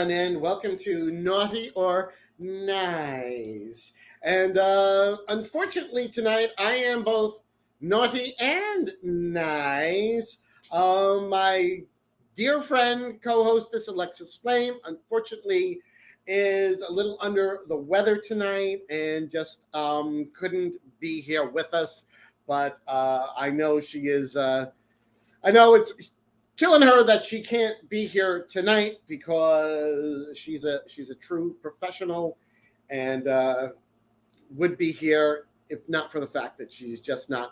everyone, and welcome to Naughty or Nice. And unfortunately, tonight I am both naughty and nice. My dear friend, co hostess Alexis Flame, unfortunately, is a little under the weather tonight and just couldn't be here with us. But I know she is. I know it's killing her that she can't be here tonight because she's a true professional and would be here if not for the fact that she's just not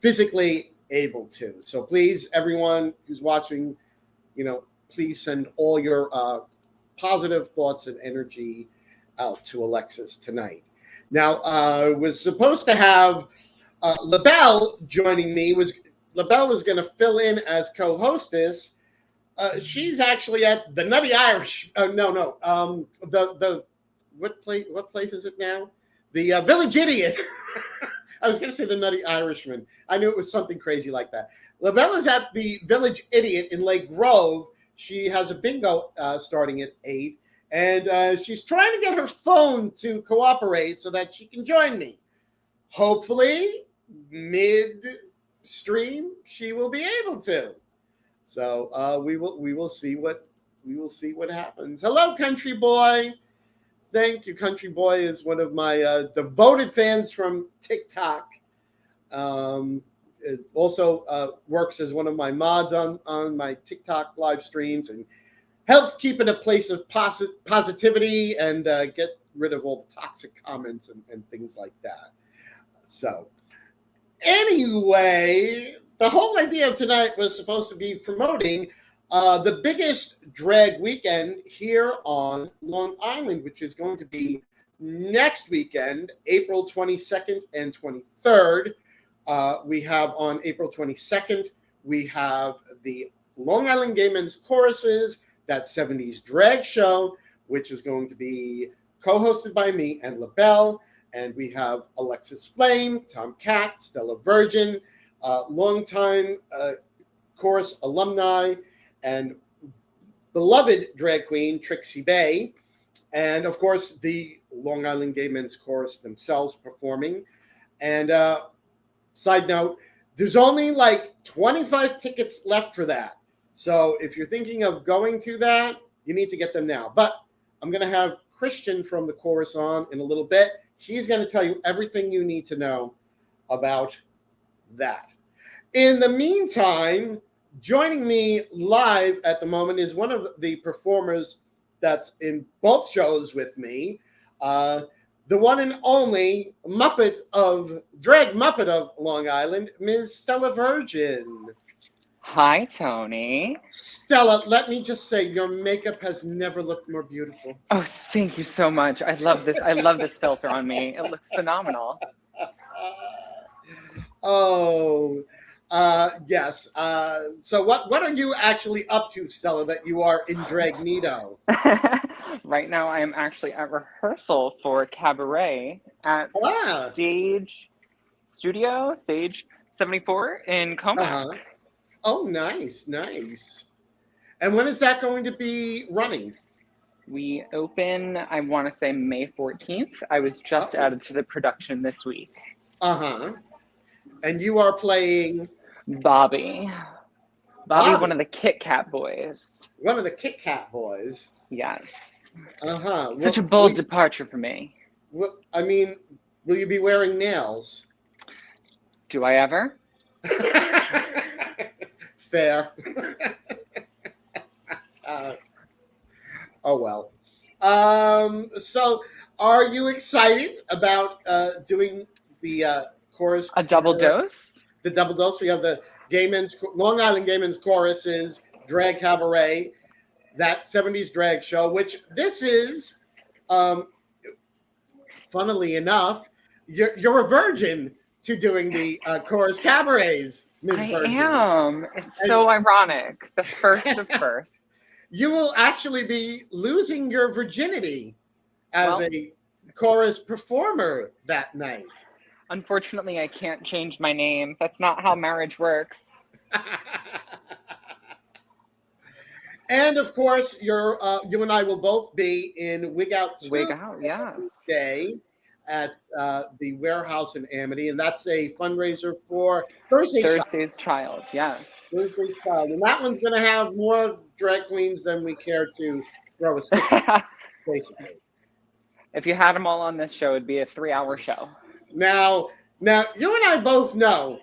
physically able to. So please, everyone who's watching, please send all your positive thoughts and energy out to Alexis tonight. Now, I was supposed to have Labelle joining me. Labelle was going to fill in as co-hostess. She's actually at the Nutty Irish. The what place is it now? The Village Idiot. I was going to say the Nutty Irishman. I knew it was something crazy like that. Labelle is at the Village Idiot in Lake Grove. She has a bingo starting at 8, and she's trying to get her phone to cooperate so that she can join me. Hopefully, mid-stream, she will be able to. So we will see what happens. Hello, Country Boy. Thank you. Country Boy is one of my devoted fans from TikTok. It also works as one of my mods on my TikTok live streams and helps keep it a place of positivity and get rid of all the toxic comments and things like that. So anyway, the whole idea of tonight was supposed to be promoting the biggest drag weekend here on Long Island, which is going to be next weekend, April 22nd and 23rd. We have on April 22nd, we have the Long Island Gay Men's Choruses, that 70s drag show, which is going to be co-hosted by me and Labelle. And we have Alexis Flame, Catt, Stella Virgin, longtime chorus alumni, and beloved drag queen Trixie Bay, and of course the Long Island Gay Men's Chorus themselves performing. And side note, there's only like 25 tickets left for that. So if you're thinking of going to that, you need to get them now. But I'm going to have Christian from the chorus on in a little bit. He's going to tell you everything you need to know about that. In the meantime, joining me live at the moment is one of the performers that's in both shows with me, the one and only drag Muppet of Long Island, Ms. Stella Virgin. Hi, Toni. Stella, let me just say, your makeup has never looked more beautiful. Oh, thank you so much. I love this. I love this filter on me. It looks phenomenal. Yes. So what are you actually up to, Stella, that you are incognito? Right now, I am actually at rehearsal for Cabaret at Stage 74 in Comac. Oh, nice. And when is that going to be running? We open, I want to say May 14th. I was just added to the production this week. And you are playing? Bobby, one of the Kit Kat boys. One of the Kit Kat boys? Yes. Such a bold departure for me. I mean, will you be wearing nails? Do I ever? Fair. Oh, well. So are you excited about doing the chorus? A double dose? The double dose. We have the Long Island Gay Men's Choruses, Drag Cabaret, that 70s drag show, which this is, funnily enough, you're a virgin to doing the chorus cabarets, Ms. Virgin. I am. It's so ironic. The first of firsts. You will actually be losing your virginity as a chorus performer that night. Unfortunately, I can't change my name. That's not how marriage works. And of course, you and I will both be in WigOut WigOut, yes. Day at the warehouse in Amity, and that's a fundraiser for Thursday's Child, yes. Thursday's Child, and that one's going to have more drag queens than we care to throw a stick at, basically. If you had them all on this show, it'd be a 3-hour show. Now, you and I both know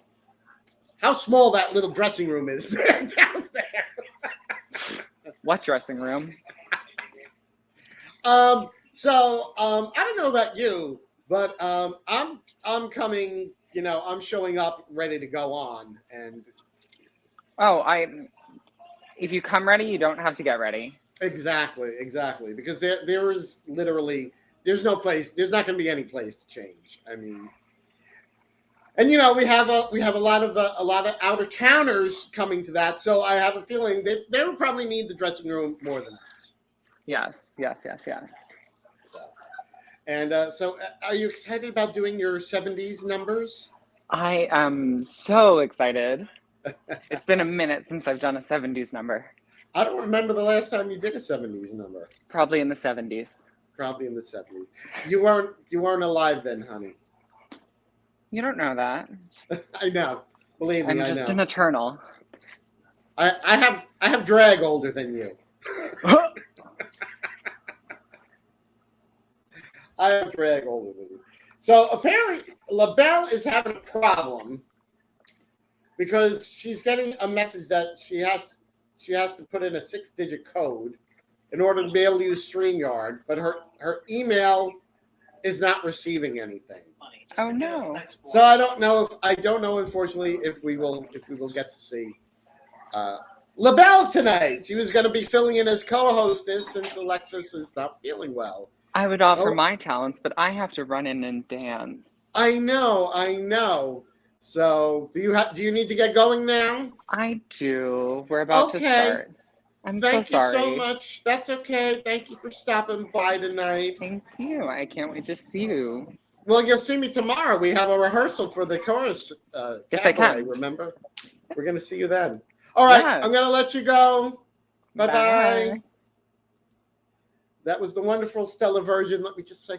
how small that little dressing room is there down there. What dressing room? So I don't know about you, but I'm coming. I'm showing up ready to go on, and if you come ready, you don't have to get ready. Exactly, because there is literally there's not going to be any place to change. I mean, and we have a lot of out of towners coming to that, so I have a feeling they would probably need the dressing room more than us. Yes. And so, are you excited about doing your 70s numbers? I am so excited. It's been a minute since I've done a 70s number. I don't remember the last time you did a 70s number. Probably in the 70s. Probably in the 70s. You weren't alive then, honey. You don't know that. I know. Believe me, I'm just an eternal. I have drag older than you. I have drag older than you. So apparently Labelle is having a problem because she's getting a message that she has to put in a 6-digit code in order to be able to use StreamYard, but her email is not receiving anything. Oh no! So I don't know unfortunately if we will get to see Labelle tonight. She was going to be filling in as co-hostess since Alexis is not feeling well. I would offer my talents, but I have to run in and dance. I know. So do you need to get going now? I do. We're about to start. Thank you so much. That's okay. Thank you for stopping by tonight. Thank you. I can't wait to see you. Well, you'll see me tomorrow. We have a rehearsal for the chorus cabaret, remember? We're going to see you then. All right, yes. I'm going to let you go. Bye-bye. That was the wonderful Stella Virgin. Let me just say,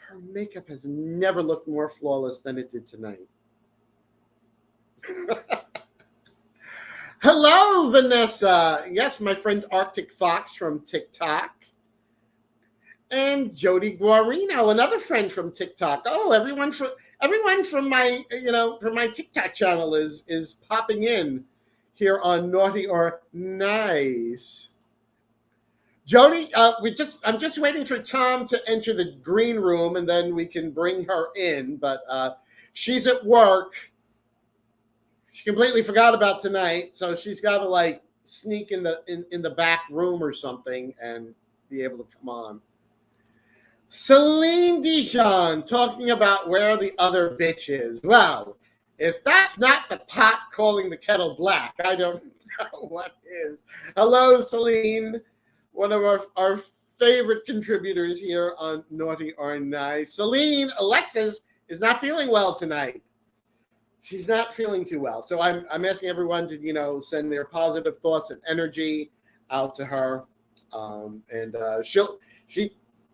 her makeup has never looked more flawless than it did tonight. Hello, Vanessa. Yes, my friend Arctic Fox from TikTok. And Jody Guarino, another friend from TikTok. Oh, everyone from my TikTok channel is popping in here on Naughty or Nice. Jody, I'm just waiting for Tom to enter the green room, and then we can bring her in. But she's at work. She completely forgot about tonight, so she's got to sneak in the back room or something and be able to come on. Celine Dijon talking about where the other bitch is. Well, if that's not the pot calling the kettle black, I don't know what is. Hello, Celine, one of our favorite contributors here on Naughty or Nice. Celine, Alexis is not feeling well tonight. She's not feeling too well. So I'm asking everyone to, send their positive thoughts and energy out to her. And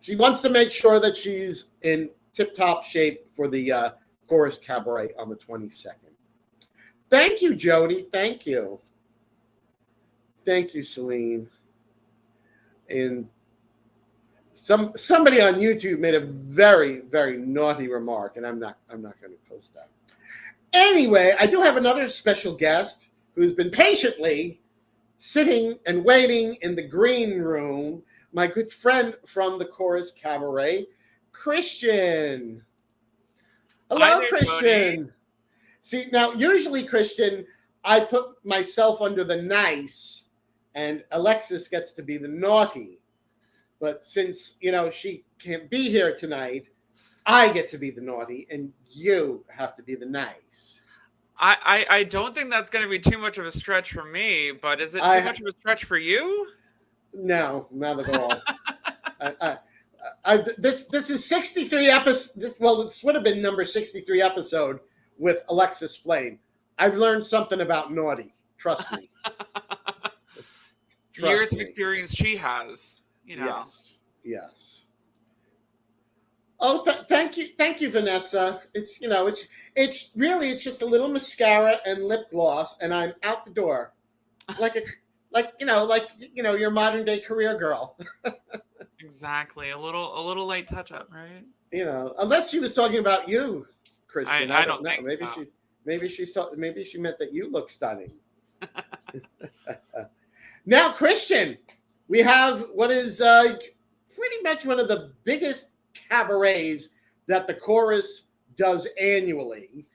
she wants to make sure that she's in tip-top shape for the chorus cabaret on the 22nd. Thank you, Jody. Thank you. Thank you, Celine. And somebody on YouTube made a very, very naughty remark, and I'm not going to post that. Anyway, I do have another special guest who's been patiently sitting and waiting in the green room. My good friend from the Chorus Cabaret, Christian. Hello, there, Christian. Toni. See, now, usually, Christian, I put myself under the nice, and Alexis gets to be the naughty. But since, she can't be here tonight, I get to be the naughty, and you have to be the nice. I don't think that's going to be too much of a stretch for me, but is it too much of a stretch for you? No, not at all. This is 63 episodes. Well, this would have been number 63 episode with Alexis Flame. I've learned something about naughty. Trust me. years of experience she has. You know. Yes. Oh, thank you, Vanessa. It's it's just a little mascara and lip gloss, and I'm out the door, like your modern day career girl. Exactly, a little light touch up, right? Unless she was talking about you, Christian. I don't know. Think so. Maybe she meant that you look stunning. Now, Christian, we have what is pretty much one of the biggest cabarets that the chorus does annually.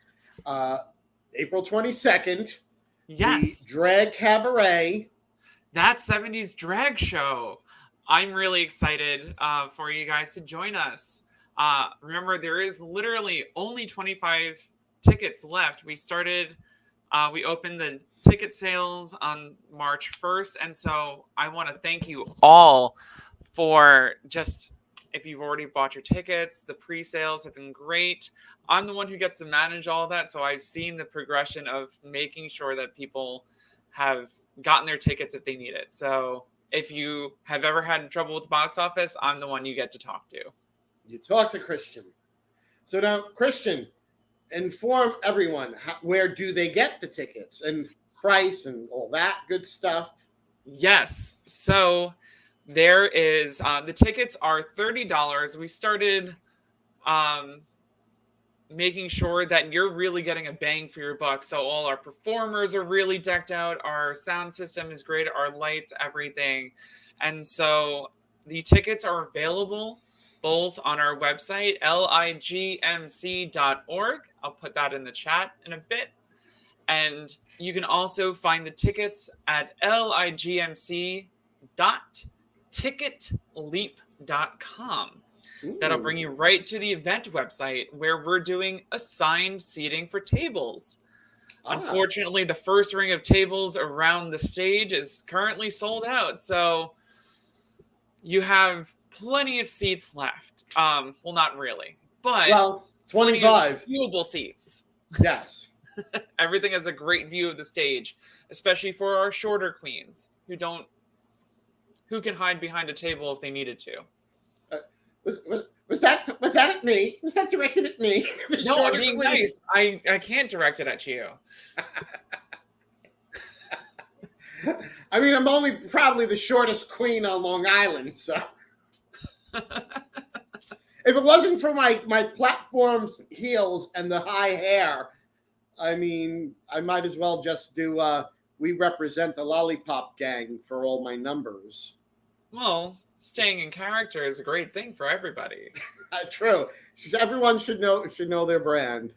April 22nd. Yes. The Drag Cabaret. That 70s drag show. I'm really excited for you guys to join us. Remember, there is literally only 25 tickets left. We opened the ticket sales on March 1st. And so I want to thank you all for if you've already bought your tickets. The pre-sales have been great. I'm the one who gets to manage all that. So I've seen the progression of making sure that people have gotten their tickets if they need it. So if you have ever had trouble with the box office, I'm the one you get to talk to. You talk to Christian. So now, Christian, inform everyone, where do they get the tickets and price and all that good stuff? Yes. So there is, the tickets are $30. We started making sure that you're really getting a bang for your buck. So all our performers are really decked out. Our sound system is great. Our lights, everything. And so the tickets are available both on our website, ligmc.org. I'll put that in the chat in a bit. And you can also find the tickets at ligmc.ticketleap.com. That'll bring you right to the event website where we're doing assigned seating for tables. Unfortunately, the first ring of tables around the stage is currently sold out. So you have plenty of seats left. Well, not really, but 25 viewable seats. Yes. Everything has a great view of the stage, especially for our shorter queens who can hide behind a table if they needed to. Was that at me? Was that directed at me? No, I'm being nice. I can't direct it at you. I mean, I'm only probably the shortest queen on Long Island, so if it wasn't for my platform's heels and the high hair, I mean, I might as well just do we represent the lollipop gang for all my numbers. Well, staying in character is a great thing for everybody. True. Everyone should know their brand.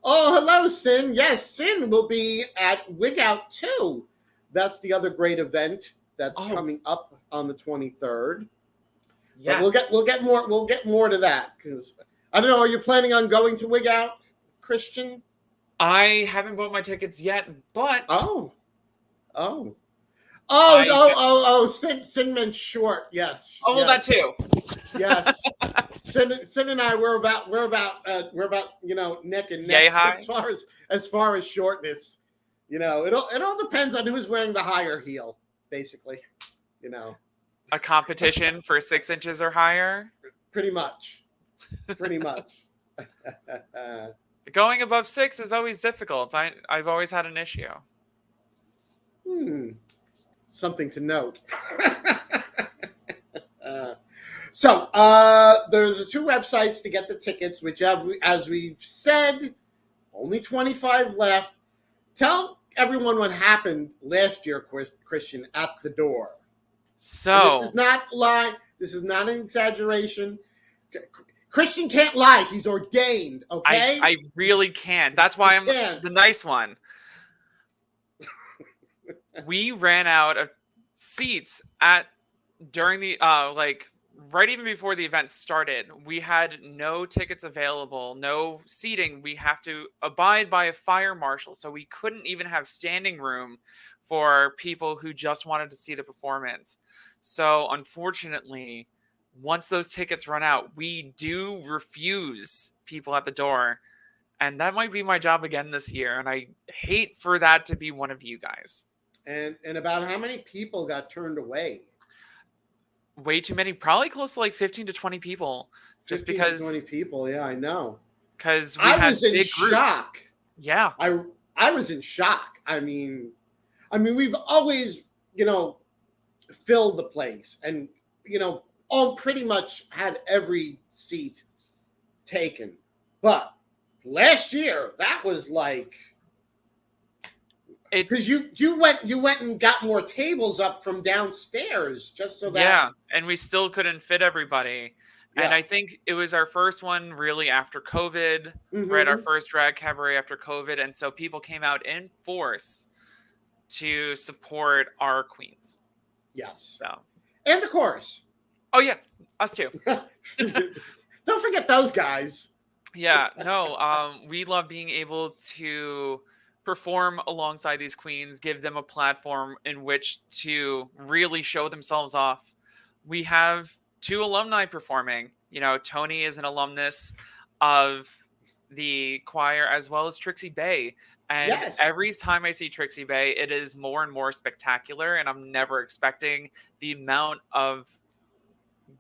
Oh, hello, Sin. Yes, Sin will be at WigOut 2. That's the other great event that's coming up on the 23rd. Yes. But we'll get more to that, because I don't know, are you planning on going to WigOut, Christian? I haven't bought my tickets yet, but Sin meant short. Yes. Oh, well, that too. Yes. Sin and I we're about neck and neck as far as shortness. It all depends on who's wearing the higher heel, basically. A competition for 6 inches or higher. Pretty much. Going above 6 is always difficult. I've always had an issue. Something to note. So there's 2 websites to get the tickets, which as we've said, only 25 left. Tell everyone what happened last year, Christian, at the door. So and this is not lie. This is not an exaggeration. Christian can't lie. He's ordained. Okay. I really can't. That's why I'm the nice one. We ran out of seats during the right even before the event started. We had no tickets available, no seating. We have to abide by a fire marshal, so we couldn't even have standing room for people who just wanted to see the performance. So unfortunately, once those tickets run out, we do refuse people at the door, and that might be my job again this year, and I hate for that to be one of you guys. And about how many people got turned away? Way too many, probably close to like 15 to 20 people, just 15 to 20 because people. Yeah, I know. we I had was in big groups. shock. Yeah. I was in shock. I mean, we've always, filled the place, and all pretty much had every seat taken. But last year, that was like, because you went and got more tables up from downstairs just so that. Yeah, and we still couldn't fit everybody. Yeah. And I think it was our first one really after COVID, Mhm. right? Our first drag cabaret after COVID. And so people came out in force to support our queens. Yes. So. And the chorus. Oh, yeah. Us too. Don't forget those guys. Yeah. No, we love being able to perform alongside these queens, give them a platform in which to really show themselves off. We have 2 alumni performing. Toni is an alumnus of the choir, as well as Trixie Bay. And Yes. every time I see Trixie Bay, it is more and more spectacular. And I'm never expecting the amount of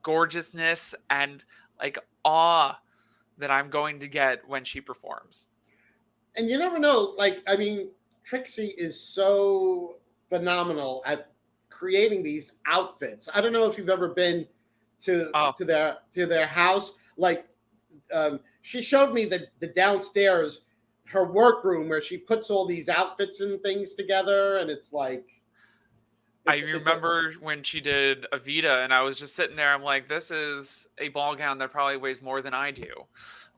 gorgeousness and like awe that I'm going to get when she performs. And you never know. Trixie is so phenomenal at creating these outfits. I don't know if you've ever been to their house. She showed me the downstairs, her workroom, where she puts all these outfits and things together, and it's like. I remember when she did Evita, and I was just sitting there. I'm like, this is a ball gown that probably weighs more than I do.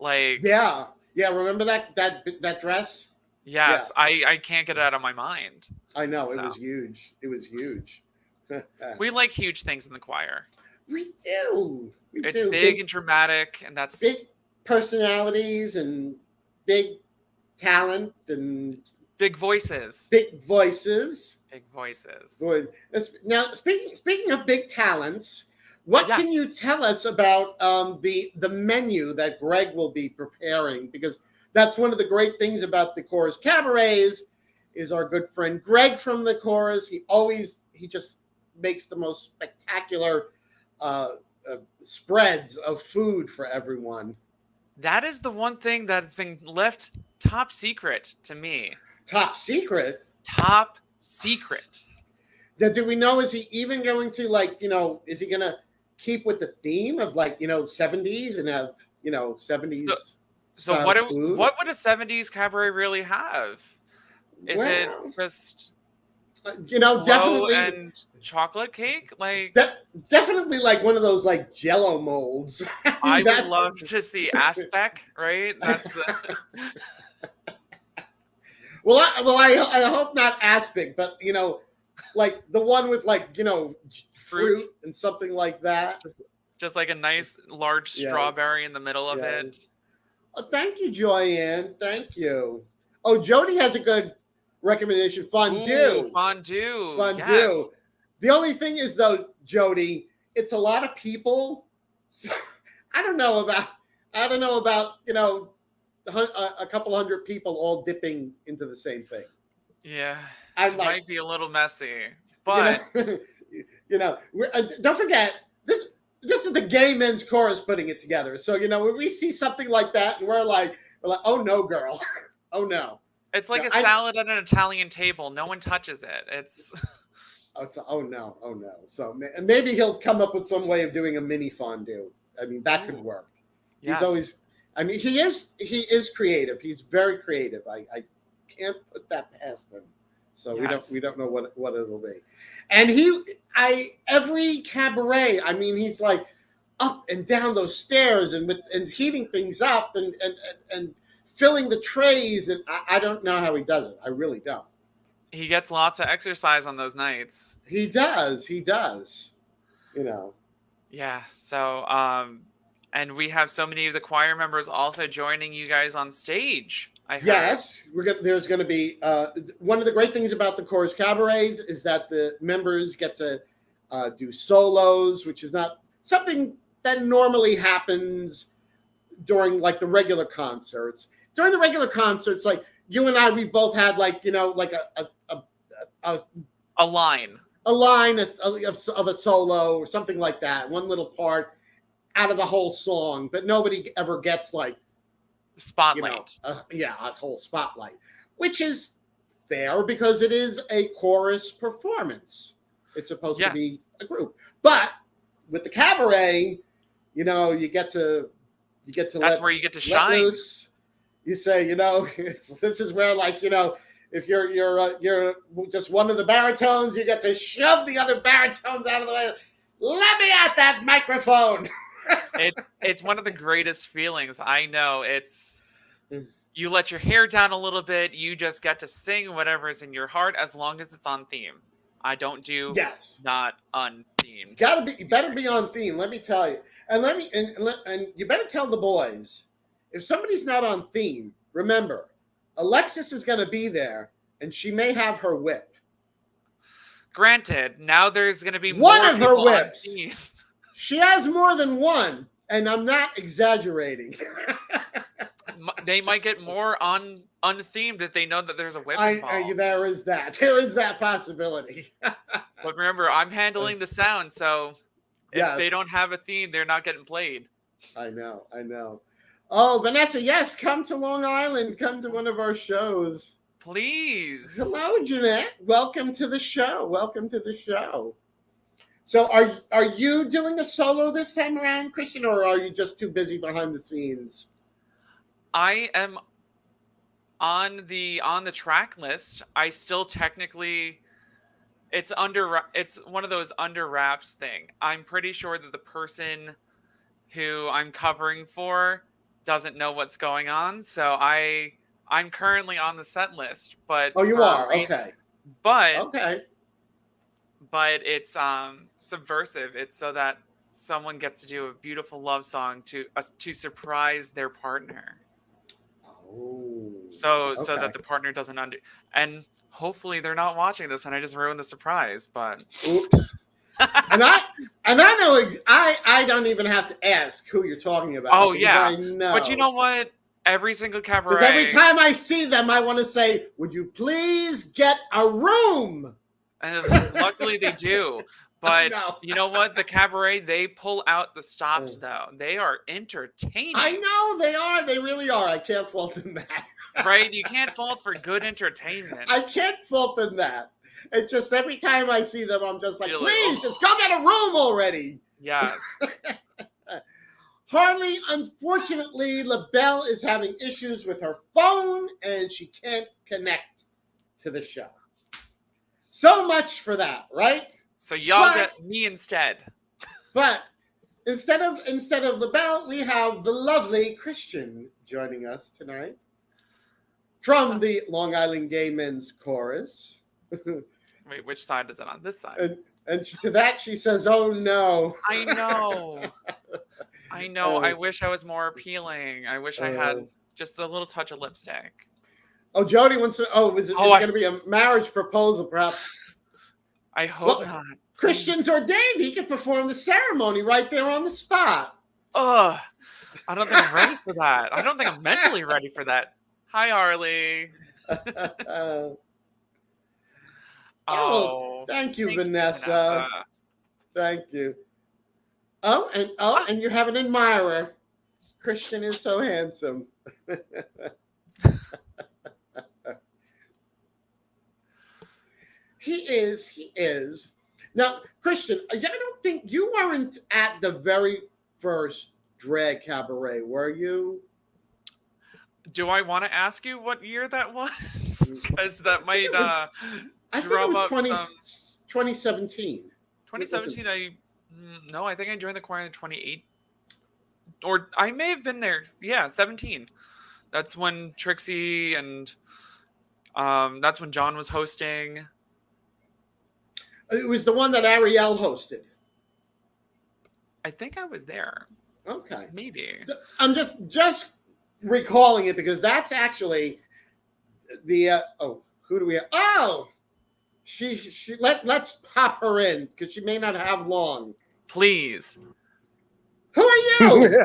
Yeah. Remember that dress? Yes, yeah. I can't get it out of my mind. I know. So. It was huge. We like huge things in the choir. We do. It's big and dramatic, and that's big personalities and big talent and big voices. Big voices. Big voices. Good. Now, speaking of big talents, what can you tell us about the menu that Greg will be preparing? Because that's one of the great things about the Chorus Cabarets is our good friend Greg from the Chorus. He just makes the most spectacular spreads of food for everyone. That is the one thing that's been left top secret to me. Top secret? Top secret. Now, do we know, is he even going to is he going to keep with the theme of 70s and have, 70s So what would a 70s cabaret really have? Is it just definitely and chocolate cake? Definitely one of those Jell-O molds. I would love to see Aspec, right? That's the Well, I hope not Aspic, but the one with fruit and something like that. Just like a nice large strawberry in the middle of it. Oh, thank you, Joyanne. Thank you. Oh, Jody has a good recommendation. Fondue. Fondue. Yes. The only thing is, though, Jody, it's a lot of people. So I don't know about a couple hundred people all dipping into the same thing. Yeah, it might be a little messy, but don't forget this. This is the Gay Men's Chorus putting it together. So when we see something like that, and we're like, oh no, girl, oh no. It's like a salad at an Italian table. No one touches it. It's. Oh no. So maybe he'll come up with some way of doing a mini fondue. That could work. Yes. He's always. He is creative. He's very creative. I can't put that past him. So we don't know what it'll be. And every cabaret, he's up and down those stairs and heating things up and filling the trays, and I don't know how he does it. I really don't. He gets lots of exercise on those nights. He does. Yeah. So and we have so many of the choir members also joining you guys on stage. Yes, there's going to be one of the great things about the Chorus Cabarets is that the members get to do solos, which is not something that normally happens during the regular concerts. During the regular concerts, you and I, we've both had a A line of a solo or something like that. One little part out of the whole song, but nobody ever gets like spotlight. A whole spotlight, which is fair because it is a chorus performance. It's supposed to be a group, but with the cabaret, you get to that's where you get to shine. Loose. You say, this is where, like, if you're just one of the baritones, you get to shove the other baritones out of the way. Let me at that microphone. It's one of the greatest feelings. I know. It's you let your hair down a little bit. You just get to sing whatever's in your heart as long as it's on theme. I don't do not unthemed. You better be on theme. Let me tell you, and you better tell the boys if somebody's not on theme. Remember, Alexis is going to be there, and she may have her whip. Granted, now there's going to be one more of her whips. On theme. She has more than one, and I'm not exaggerating. They might get more unthemed if they know that there's a whip involved. There is that possibility. But remember, I'm handling the sound, so if they don't have a theme, they're not getting played. I know. Oh, Vanessa, yes, come to Long Island. Come to one of our shows. Please. Hello, Jeanette. Welcome to the show. So are you doing a solo this time around, Christian, or are you just too busy behind the scenes? I am on the track list. I still technically it's one of those under wraps thing. I'm pretty sure that the person who I'm covering for doesn't know what's going on, so I'm currently on the set list, but you are okay. But it's subversive. It's so that someone gets to do a beautiful love song to surprise their partner. So that the partner doesn't and hopefully they're not watching this and I just ruined the surprise, but oops. and I know I don't even have to ask who you're talking about. Oh yeah. I know. But you know what? Every single cabaret. Because every time I see them, I want to say, "Would you please get a room?" And luckily they do. But you know what? The cabaret, they pull out the stops, though. They are entertaining. I know they are. They really are. I can't fault them that. Right? You can't fault for good entertainment. I can't fault them that. It's just every time I see them, I'm just like, please, just go get a room already. Yes. Harley, unfortunately, Labelle is having issues with her phone, and she can't connect to the show. So much for that, right? So y'all get me instead. But instead of Labelle, we have the lovely Christian joining us tonight from the Long Island Gay Men's Chorus. Wait, which side is it on? This side. And to that she says, "Oh no." I know. I wish I was more appealing. I wish I had just a little touch of lipstick. Oh, Jody wants to. Oh, is it going to be a marriage proposal, perhaps? I hope not. Christian's ordained. He can perform the ceremony right there on the spot. Ugh. I don't think I'm ready for that. I don't think I'm mentally ready for that. Hi, Harley. Thank you, Vanessa. Thank you. And you have an admirer. Christian is so handsome. He is. Now, Christian, I don't think you weren't at the very first drag cabaret, were you? Do I want to ask you what year that was? Because that might drum up 2017. 2017, I think I joined the choir in 2008. Or I may have been there. Yeah, 17. That's when Trixie and that's when John was hosting. It was the one that Ariel hosted. I think I was there. Okay. Maybe. I'm just recalling it because that's actually the who do we have? Oh, she let's pop her in because she may not have long. Please. Who are you?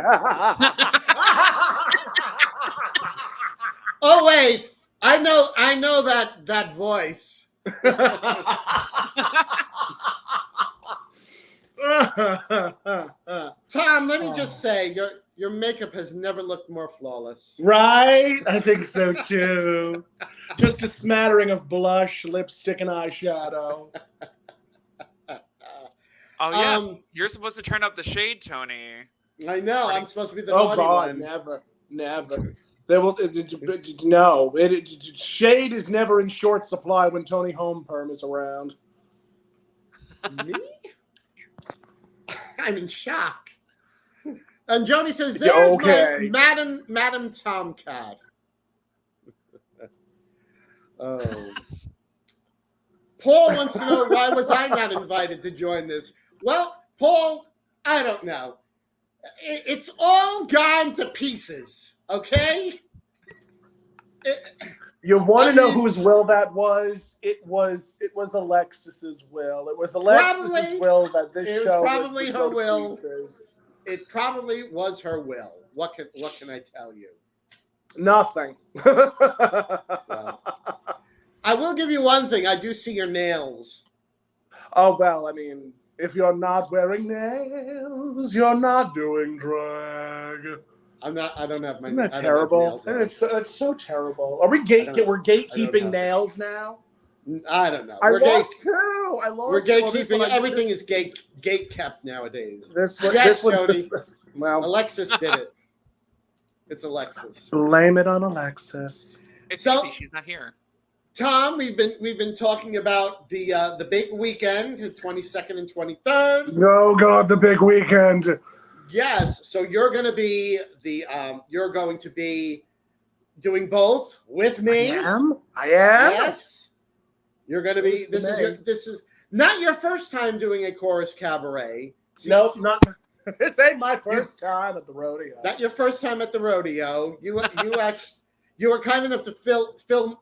Oh wait, I know that voice. Tom, let me just say, your makeup has never looked more flawless. Right? I think so too. Just a smattering of blush, lipstick, and eyeshadow. Oh yes, you're supposed to turn up the shade, Tony. I know. I'm supposed to be the Oh naughty God, one. never. There will no. Shade is never in short supply when Toni Homeperm is around. Me? I'm in shock. And Jody says, "There's my Madam Tomcat." Oh. Paul wants to know, why was I not invited to join this? Well, Paul, I don't know. It's all gone to pieces, okay? You want to know whose will that was? It was Alexis's will. It was Alexis's will that this show. It was probably her will. Pieces. It probably was her will. What can I tell you? Nothing. So, I will give you one thing. I do see your nails. Oh well, I mean, if you're not wearing nails, you're not doing drag. I'm not. I don't have my. Isn't that terrible? It's so terrible. Are we we're gatekeeping nails now? I don't know. We're gatekeeping. Everything is gate kept nowadays. This one, Jody. Well, Alexis did it. It's Alexis. Blame it on Alexis. It's easy. She's not here. Tom, we've been talking about the big weekend, the 22nd and 23rd. Oh God, the big weekend. Yes. So you're going to be doing both with me. I am. Yes. You're going to be. This is not your first time doing a chorus cabaret. Nope, not. This ain't my first time at the rodeo. Not your first time at the rodeo. You were kind enough to fill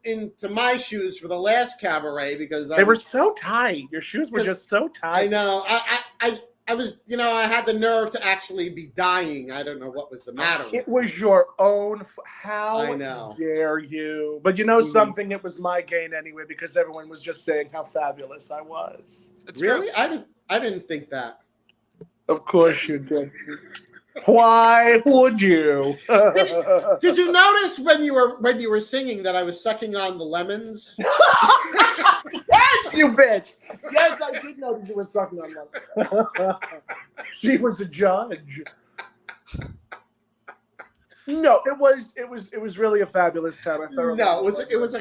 into my shoes for the last cabaret because they were so tight. Your shoes were just so tight. I know. I was, I had the nerve to actually be dying. I don't know what was the matter. It was your own. How I know. Dare you? But something? It was my gain anyway because everyone was just saying how fabulous I was. Really? I didn't think that. Of course you did. Why would you? Did you notice when you were singing that I was sucking on the lemons? Yes, you bitch. Yes, I did notice you were sucking on lemons. She was a judge. No, it was really a fabulous time. I thought it was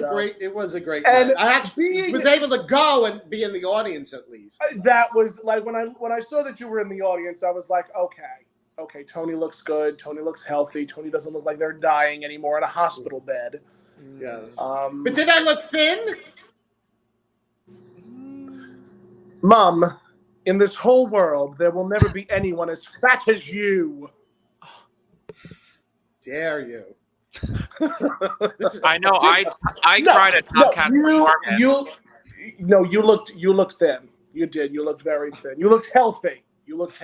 a great night. I actually was able to go and be in the audience at least. That was like when I saw that you were in the audience, I was like, okay, Toni looks good. Toni looks healthy. Toni doesn't look like they're dying anymore in a hospital bed. Yes. But did I look thin? Mom, in this whole world, there will never be anyone as fat as you. Dare you? I know. I cried at Tomcat. You looked thin. You did. You looked very thin. You looked healthy. Let's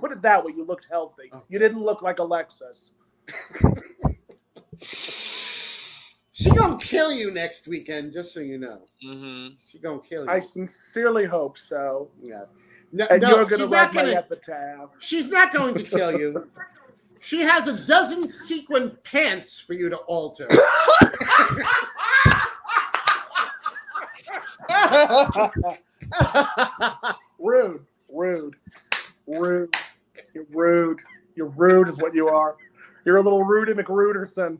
put it that way. You looked healthy. Okay. You didn't look like Alexis. She gonna kill you next weekend, just so you know. Mm-hmm. She gonna kill you. I sincerely hope so. Yeah. You're gonna write my epitaph. She's not going to kill you. She has a dozen sequin pants for you to alter. Rude. You're rude is what you are. You're a little Rudy McRuderson.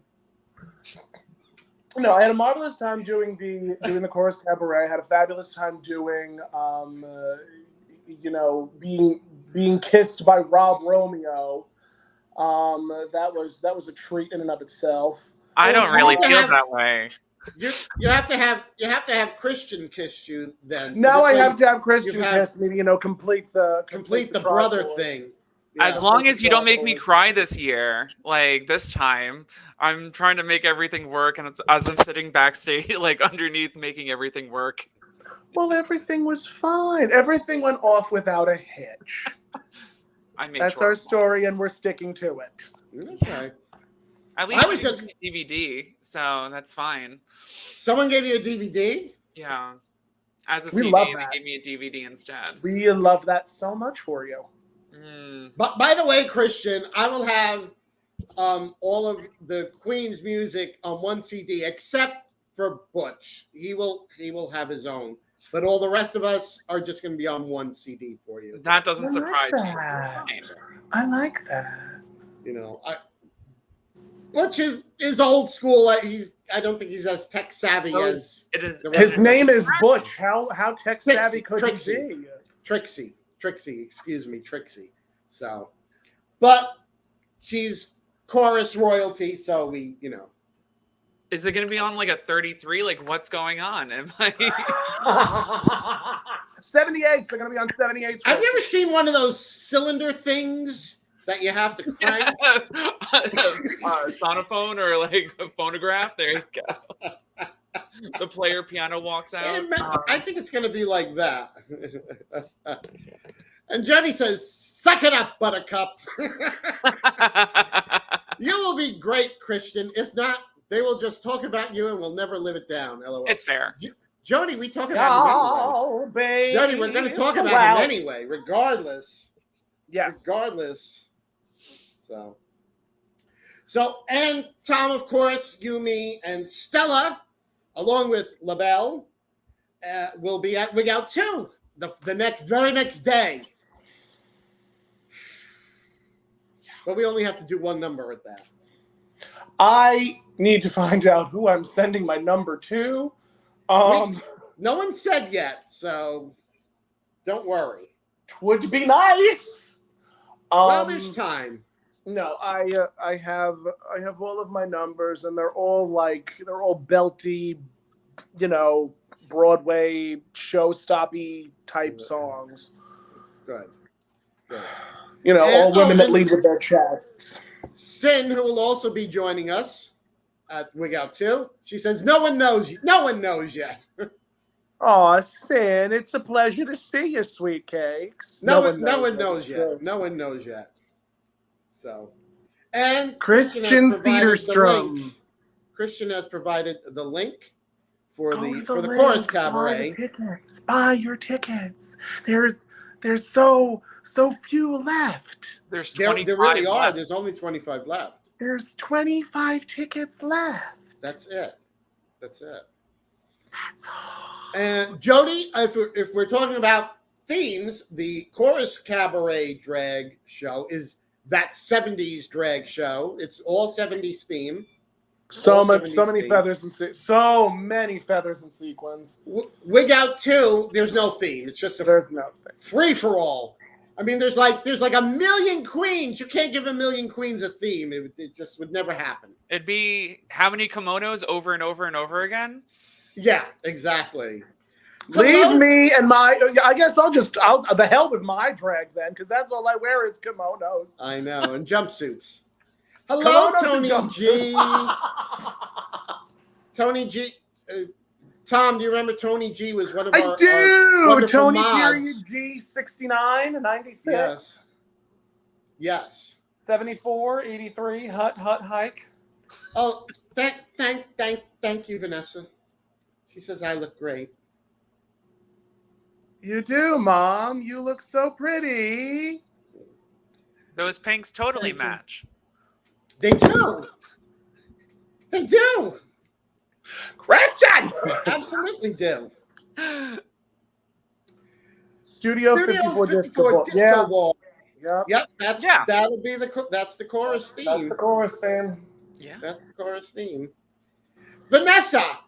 No, I had a marvelous time doing the chorus cabaret. I had a fabulous time doing, being kissed by Rob Romeo. That was a treat in and of itself. I don't really feel that way. You have to have Christian kiss you then. Now I have to have Christian kiss me, complete the brother thing. Yeah, as long as you don't make me cry this year, like this time, I'm trying to make everything work, and as I'm sitting backstage, like underneath, making everything work. Well, everything was fine. Everything went off without a hitch. That's our story, and we're sticking to it. Okay. At least I was just a DVD, so that's fine. Someone gave you a DVD? Yeah. As a We CD, love they that. gave me a DVD instead. We love that so much for you. But by the way, Christian, I will have all of the Queen's music on one CD, except for Butch. He will have his own. But all the rest of us are just going to be on one CD for you. That doesn't surprise me. I like that. You know, Butch is old school. I don't think he's as tech savvy as it is. the rest His of us. name is Butch. How tech savvy could Trixie. he be? Trixie, excuse me, Trixie. So, but she's chorus royalty, so we, you know. Is it going to be on like a 33? Like, what's going on? Am I? 78. They're going to be on 78. Have you ever seen one of those cylinder things that you have to crank? Sonophone or like a phonograph? There you go. The player piano walks out. I think it's going to be like that. And Jenny says, "Suck it up, Buttercup." You will be great, Christian. If not, they will just talk about you and we'll never live it down. LOL. It's fair. Jody, we talk about him anyway. Jody, we're going to talk about him anyway, regardless. Yes. Regardless. So, and Tom, of course, Yumi and Stella, along with Labelle, will be at WigOut 2 the very next day. But we only have to do one number at that. I need to find out who I'm sending my number to. No one said yet, so don't worry. Would be nice. Well, there's time. No, I have all of my numbers, and they're all belty, you know, Broadway show-stoppy type songs. Good. You know, all women that lead with their chests. Sin, who will also be joining us at WigOut 2, she says, "No one knows you. No one knows yet." Aw, Sin, it's a pleasure to see you, sweet cakes. No one knows yet. No one knows yet. So, and Christian Cedarstrom. Christian has provided the link for the chorus cabaret. Buy your tickets. There's so few left. There's 25 there really are. left. There's only 25 left. There's 25 tickets left. That's it. That's all. And Jody, if we're talking about themes, the chorus cabaret drag show is that 70s drag show. It's all 70s theme. So many feathers and sequins. WigOut 2, there's no theme. It's just there's no thing. Free for all. I mean, there's like a million queens. You can't give a million queens a theme. It just would never happen. It'd be how many kimonos over and over and over again? Yeah, exactly. Leave me and my. I guess I'll the hell with my drag then, because that's all I wear is kimonos. I know, and jumpsuits. Hello, Tony G. Tony G. Tom, do you remember Tony G was one of our I do! Tony mods. period G69, 96. Yes. 74, 83, hut, hike. Oh, thank you, Vanessa. She says I look great. You do, Mom. You look so pretty. Those pinks totally match. They do. They do. Christian! Absolutely do. Studio 54 Disco Ball. Yep. That'll be that's the chorus theme. That's the chorus theme. Yeah. That's the chorus theme. Vanessa,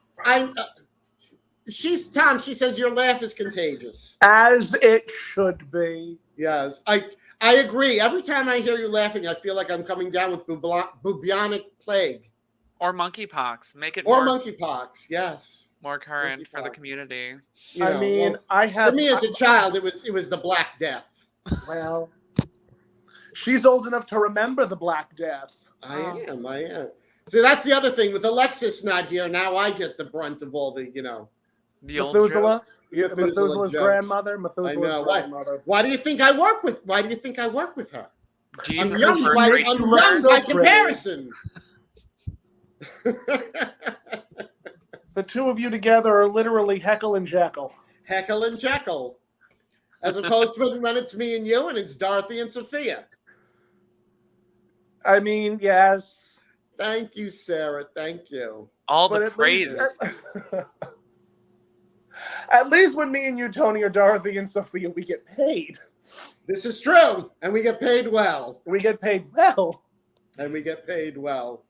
she's Tom. She says your laugh is contagious. As it should be. Yes, I agree. Every time I hear you laughing, I feel like I'm coming down with bubonic plague. Or monkeypox. Make it or monkeypox. Yes. More current for the community. For me as a child, it was the Black Death. Well, she's old enough to remember the Black Death. I am. So that's the other thing with Alexis not here. Now I get the brunt of all the the old Methuselah. jokes. Methuselah's grandmother. Methuselah's grandmother. Why do you think I work with her? Jesus I'm young by comparison. The two of you together are literally Heckle and Jekyll. Heckle and Jekyll, as opposed to when it's me and you and it's Dorothy and Sophia. I mean, yes. Thank you, Sarah. Thank you. All But the praise. At least when me and you, Tony, or Dorothy and Sophia, we get paid. This is true, and we get paid well. We get paid well. And we get paid well.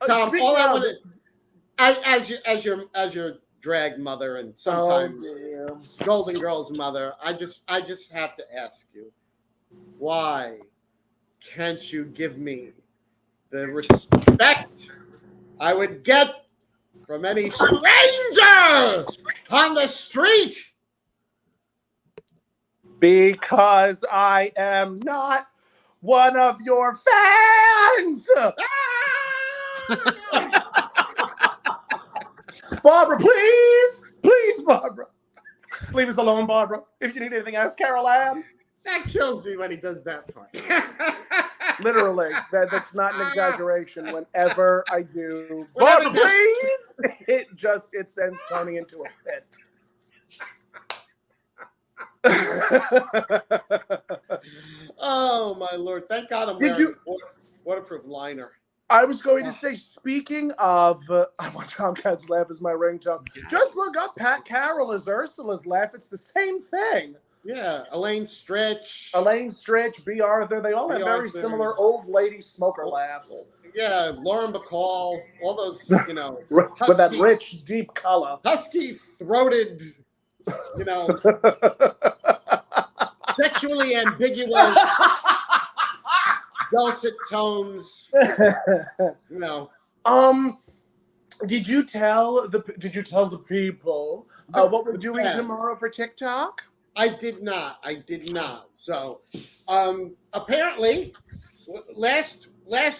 Tom, Speaking all I of- want to, as your drag mother and sometimes Golden Girls mother, I just have to ask you, why can't you give me the respect I would get from any stranger on the street? Because I am not one of your fans. Barbara, please. Please, Barbara. Leave us alone, Barbara. If you need anything, ask Carol Ann. That kills me when he does that part. Literally. That's not an exaggeration. Whenever I do, Whenever Barbara, please. It sends Tony into a fit. Oh my Lord! Thank God I'm Did wearing you- waterproof liner. I was going to say, speaking of, I want Tomcat's laugh as my ringtone. Just look up Pat Carroll as Ursula's laugh. It's the same thing. Yeah, Elaine Stritch. Elaine Stritch, B. Arthur, they all B. have very Arthur. similar old lady smoker laughs. Yeah, Lauren Bacall. All those, With that rich, deep color. husky-throated, sexually ambiguous, dulcet tones. Did you tell the people what we're doing fans. tomorrow for TikTok? I did not. So, apparently, last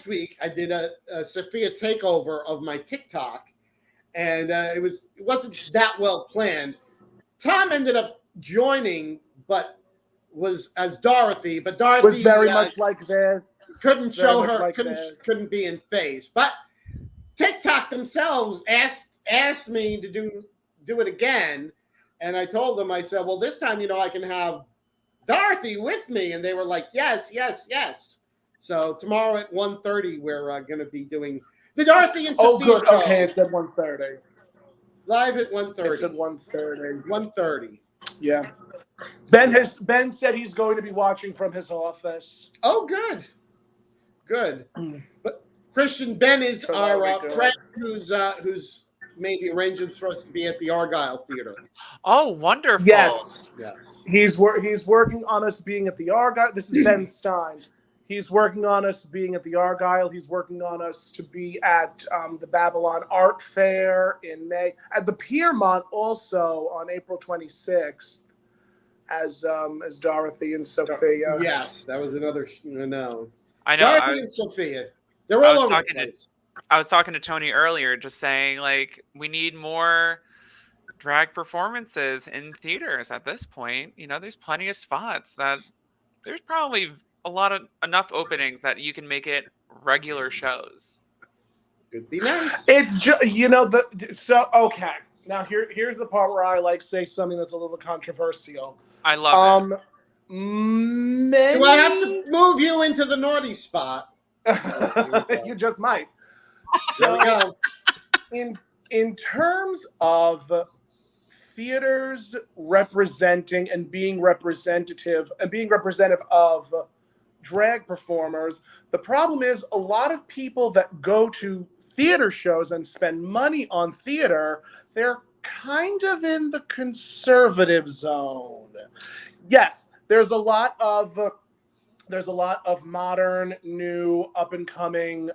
week I did a Sophia takeover of my TikTok, and it wasn't that well planned. Tom ended up joining, but was as Dorothy. But Dorothy Was very much like this. couldn't very show much her, like couldn't this. couldn't be in phase. But TikTok themselves asked me to do it again. And I told them, I said, well, this time, I can have Dorothy with me. And they were like, yes, yes, yes. So tomorrow at 1:30, we're going to be doing the Dorothy and Sophia Oh, good. show. Okay, it's at 1:30. Live at 1:30. It's at 1:30. 1:30. Yeah. Ben said he's going to be watching from his office. Oh, good. Good. But Christian, Ben is So our there we go. friend who's made the arrangements for us to be at the Argyle Theater. Oh, wonderful. Yes. Yes. He's working on us being at the Argyle. This is Ben Stein. He's working on us being at the Argyle. He's working on us to be at the Babylon Art Fair in May. At the Piermont also on April 26th as Dorothy and Sophia. Yes, that was another. No. I know. Dorothy and Sophia. They're all over the place. I was talking to Toni earlier, just saying, like, we need more drag performances in theaters at this point. There's plenty of spots that there's probably enough openings that you can make it regular shows. It'd be nice. It's just okay. Now here's the part where I say something that's a little controversial. I love it. Do I have to move you into the naughty spot? You just might. There we go. In terms of theaters representing and being representative of drag performers, the problem is a lot of people that go to theater shows and spend money on theater, they're kind of in the conservative zone. Yes, there's a lot of modern, new, up-and-coming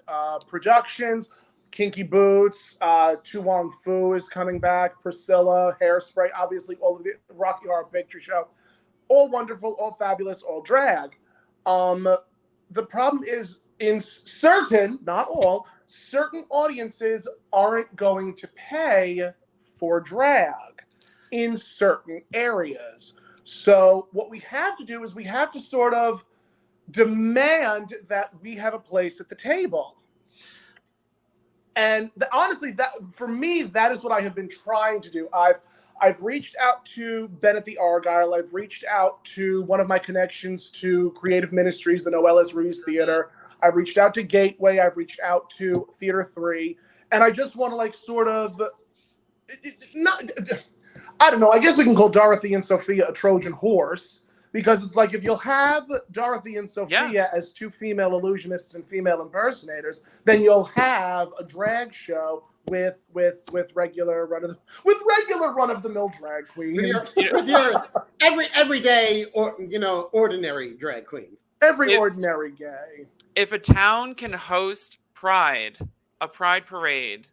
productions. Kinky Boots, Tu Wong Fu is coming back. Priscilla, Hairspray, obviously all of the Rocky Horror Picture Show. All wonderful, all fabulous, all drag. The problem is in certain, not all, certain audiences aren't going to pay for drag in certain areas. So what we have to do is we have to sort of demand that we have a place at the table. And honestly, that for me, that is what I have been trying to do. I've reached out to Ben at the Argyle. I've reached out to one of my connections to Creative Ministries, the Noel S. Ruiz Theater. I've reached out to Gateway. I've reached out to Theater 3. And I just want to like sort of not, I don't know. I guess we can call Dorothy and Sophia a Trojan horse because it's like if you'll have Dorothy and Sophia as two female illusionists and female impersonators, then you'll have a drag show with regular run of the mill drag queens. With your everyday or ordinary drag queen. Ordinary gay. If a town can host a pride parade,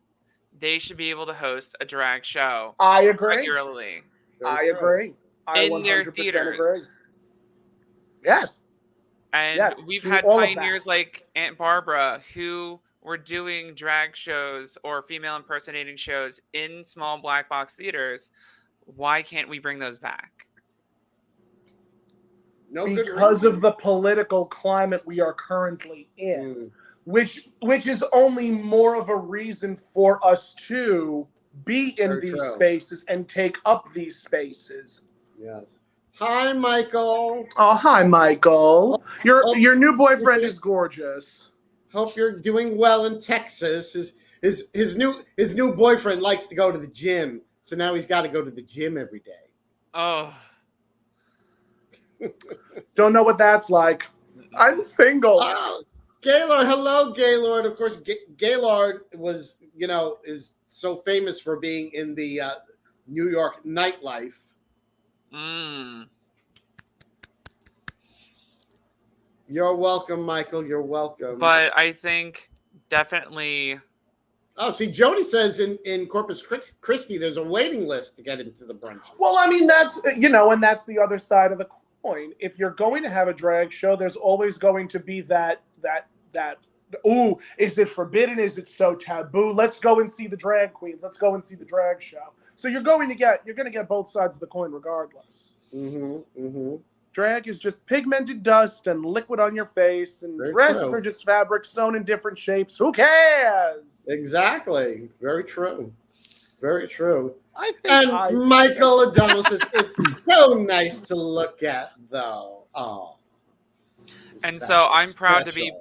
they should be able to host a drag show. I agree. Regularly. I agree. In their theaters. Agree. Yes. And we've had pioneers like Aunt Barbara who were doing drag shows or female impersonating shows in small black box theaters. Why can't we bring those back? Because of the political climate we are currently in. Which is only more of a reason for us to be in these spaces and take up these spaces. Yes. Hi, Michael. Oh, hi, Michael. Your new boyfriend is gorgeous. Hope you're doing well in Texas. His new boyfriend likes to go to the gym, so now he's got to go to the gym every day. Oh. Don't know what that's like. I'm single. Oh. Gaylord, hello, Gaylord. Of course, Gaylord was, is so famous for being in the New York nightlife. You're welcome, Michael. You're welcome. But I think definitely. Oh, see, Jody says in Corpus Christi, there's a waiting list to get into the brunch. Well, I mean, that's, and that's the other side of the coin. If you're going to have a drag show, there's always going to be that ooh, is it forbidden? Is it so taboo? Let's go and see the drag queens. Let's go and see the drag show. So you're going to get both sides of the coin regardless. Drag is just pigmented dust and liquid on your face, and dresses are just fabric sewn in different shapes. Who cares? Exactly. Very true. Very true. Michael Adamo says it's so nice to look at, though. Oh. And so I'm proud to be.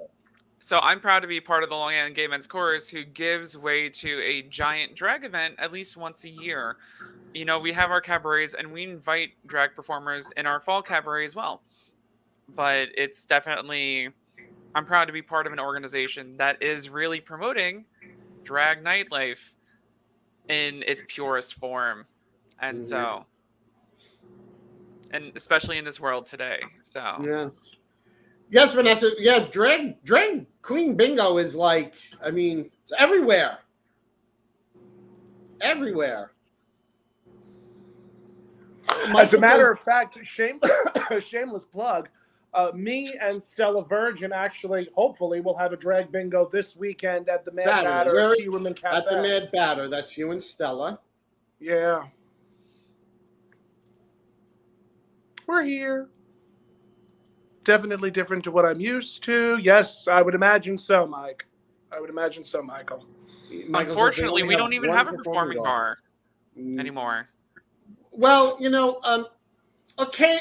So I'm proud to be part of the Long Island Gay Men's Chorus, who gives way to a giant drag event at least once a year. We have our cabarets, and we invite drag performers in our fall cabaret as well. But it's definitely, I'm proud to be part of an organization that is really promoting drag nightlife in its purest form. And so, and especially in this world today. So yes. Yes, Vanessa. Yeah, drag queen bingo is like, I mean, it's everywhere. Everywhere. As a matter of fact, shameless plug, me and Stella Virgin actually, hopefully, will have a drag bingo this weekend at the Mad Batter Tea Room and Cafe. At the Mad Batter. That's you and Stella. Yeah. We're here. Definitely different to what I'm used to. Yes, I would imagine so, Mike. I would imagine so, Michael. Unfortunately, we don't even have a performing bar anymore. Well, okay,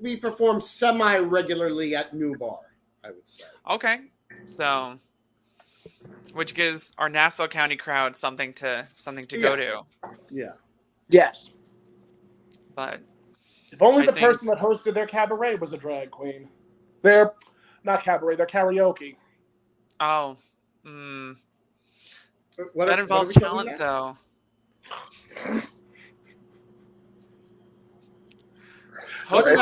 we perform semi-regularly at New Bar, I would say. Okay, so which gives our Nassau County crowd something to go to. Yeah. Yes. But if only the person that hosted their cabaret was a drag queen. They're not cabaret, they're karaoke. Oh. That involves talent, though. Hosting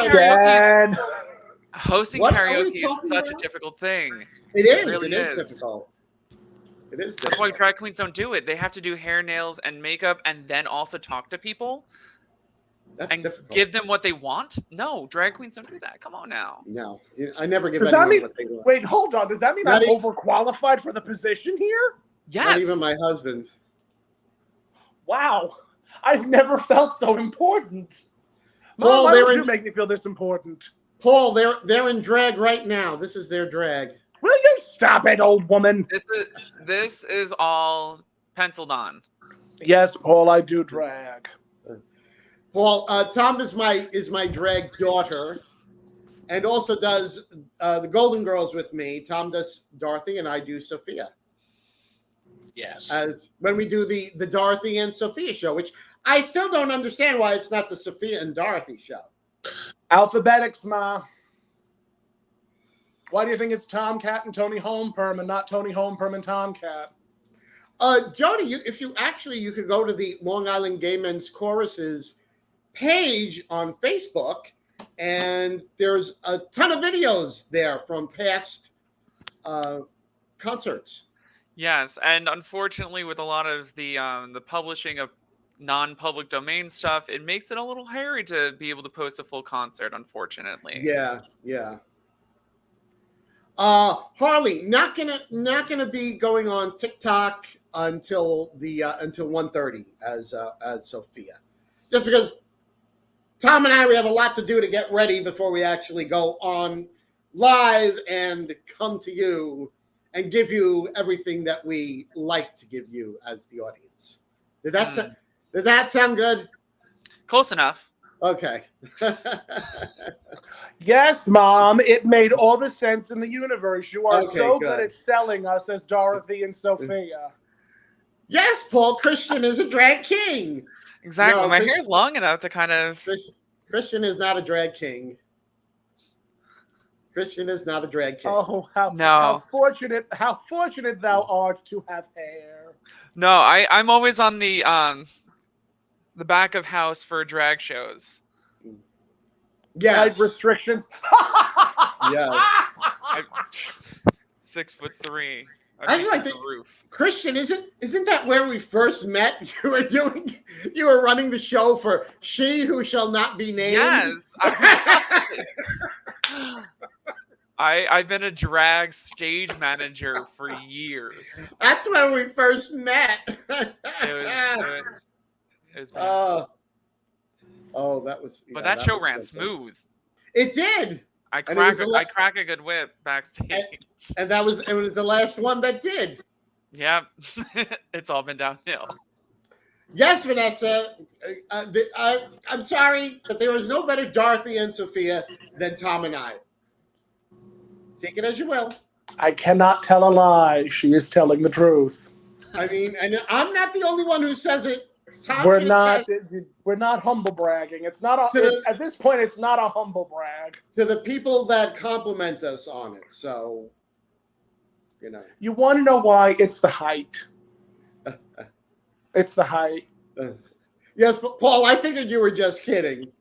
karaoke is such a difficult thing. It is. It is difficult. It is. That's why drag queens don't do it. They have to do hair, nails, and makeup, and then also talk to people. That's difficult. Give them what they want? No, drag queens don't do that. Come on now. No, I never give anyone what they want. Wait, hold on. Does that mean I'm overqualified for the position here? Yes. Not even my husband. Wow. I've never felt so important. Paul, why would you make me feel this important? Paul, they're in drag right now. This is their drag. Will you stop it, old woman? This is all penciled on. Yes, Paul, I do drag. Paul, Tom is my drag daughter, and also does the Golden Girls with me. Tom does Dorothy, and I do Sophia. Yes. As when we do the Dorothy and Sophia show, which I still don't understand why it's not the Sophia and Dorothy show. Alphabetics, Ma. Why do you think it's Tom, Catt, and Toni Homeperm and not Toni Homeperm and Tom, Catt? Jody, you could go to the Long Island Gay Men's Choruses page on Facebook, and there's a ton of videos there from past concerts. Yes, and unfortunately, with a lot of the publishing of non-public domain stuff, it makes it a little hairy to be able to post a full concert. Unfortunately. Yeah. Harley, not gonna be going on TikTok until 1:30 as Sophia, just because Tom and we have a lot to do to get ready before we actually go on live and come to you and give you everything that we like to give you as the audience. Did that sound good? Close enough. Okay. Yes, Mom. It made all the sense in the universe. You are Okay, so good. good at selling us as Dorothy and Sophia. Yes, Paul, Christian is a drag king. Exactly. No, My hair's long enough to kind of. Christian is not a drag king. Christian is not a drag king. Oh, No. how fortunate thou art to have hair. No, I'm always on the back of house for drag shows. Yes. Height restrictions. Yes. 6'3". I just like the the roof. Christian, isn't that where we first met? You were running the show for She Who Shall Not Be Named. Yes. I've been a drag stage manager for years. That's when we first met. It was bad. That was. But that show was ran so smooth. It did. I And it was crack a good whip backstage. And it was the last one that did. Yep. It's all been downhill. Yes, Vanessa. I'm sorry, but there was no better Dorothy and Sophia than Tom and I. Take it as you will. I cannot tell a lie. She is telling the truth. I mean, and I'm not the only one who says it. Tom We're can not. attest We're not humble bragging. It's not. At this point, it's not a humble brag. to the people that compliment us on it. So, You want to know why? It's the height. It's the height. Yes, but Paul, I figured you were just kidding.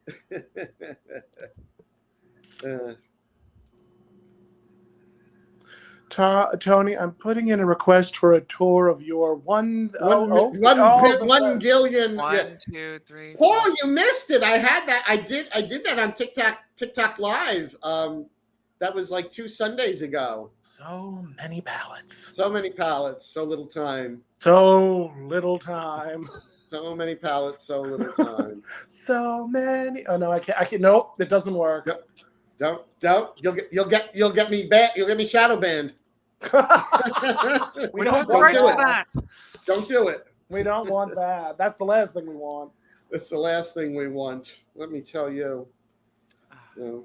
Tony, I'm putting in a request for a tour of your one the Gillian. 1, 2, 3. Paul, you missed it. I had that. I did that on TikTok Live. That was like 2 Sundays ago. So many ballots. So many palettes, so little time. So little time. So many palettes, so little time. So many. Oh no, I can't. Nope, it doesn't work. Don't. You'll get me banned. You'll get me shadow banned. We don't do want it. that. Don't do it. We don't want that. That's the last thing we want. It's the last thing we want. Let me tell you. So.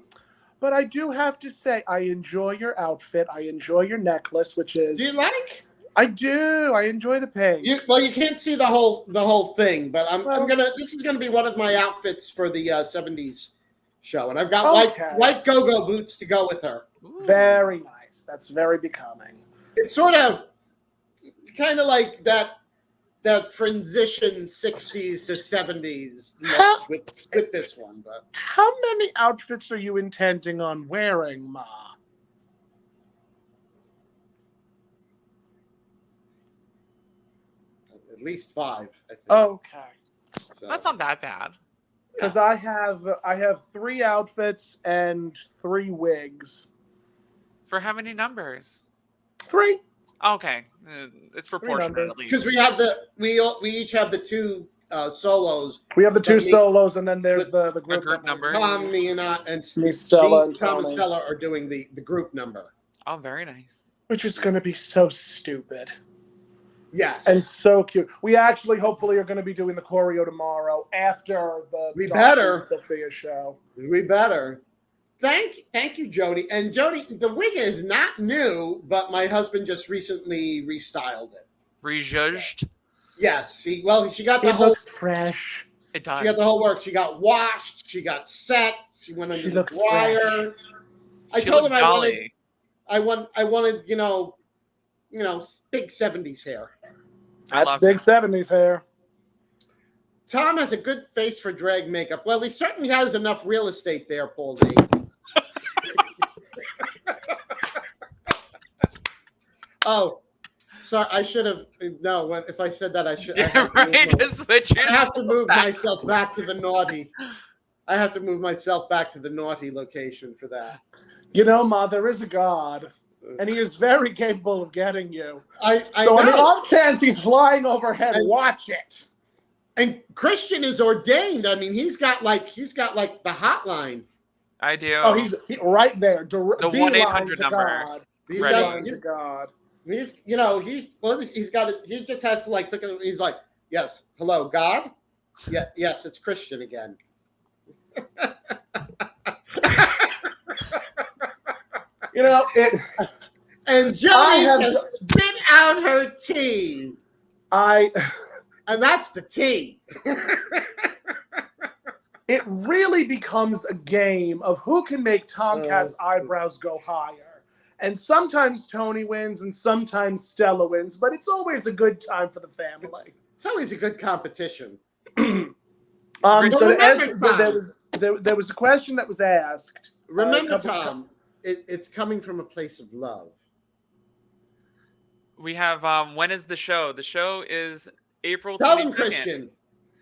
But I do have to say, I enjoy your outfit. I enjoy your necklace, which is. Do you like? I do. I enjoy the pink. You can't see the whole thing, but I'm gonna. This is gonna be one of my outfits for the '70s show, and I've got white go-go boots to go with her. Ooh. Very nice. That's very becoming. It's sort of kind of like that transition 60s to 70s with this one. But how many outfits are you intending on wearing, Ma? At least 5, I think. Okay. So. That's not that bad. Because I have 3 outfits and 3 wigs. For how many numbers? 3. Okay, it's proportionate at least. Because we each have the 2 solos. We have the 2 solos, and then there's the group number. Tom, me, and Stella, and Tom and Toni. Stella are doing the group number. Oh, very nice. Which is going to be so stupid. Yes. And so cute. We actually, hopefully, are going to be doing the choreo tomorrow after the We Dr. better. Sophia show. We better. Thank you, Jody. And Jody, the wig is not new, but my husband just recently restyled it. Rejudged. Yes. She got the It whole. looks fresh. It does. She got the whole work. She got washed. She got set. She went under She the looks dryer. fresh. I She told looks him dolly. I wanted, big 70s hair. That's love big 70s hair. Tom has a good face for drag makeup. Well, he certainly has enough real estate there, Paul D. Oh, sorry. I should have. No, if I said that, I should. Yeah, right. Just switch I have to move back. myself back to the naughty. I have to move myself back to the naughty location for that. You know, Ma, there is a God, and he is very capable of getting you. I So on the know. off chance he's flying overhead, watch it. And Christian is ordained. I mean, he's got like the hotline. I do. Oh, he's right there. The beeline 1-800 to number. God. He's Ready. got. Beeline to God. He's got it. He just has to like pick it. He's like, yes, hello, God. Yeah, yes, it's Christian again. You know it. And Jody just spit out her tea, and that's the tea. It really becomes a game of who can make Tomcat's eyebrows go higher. And sometimes Toni wins and sometimes Stella wins, but it's always a good time for the family. It's always a good competition. So remember, there was a question that was asked. Remember, Tom, it's coming from a place of love. We have when is the show? The show is April 22nd. Tell them, Christian.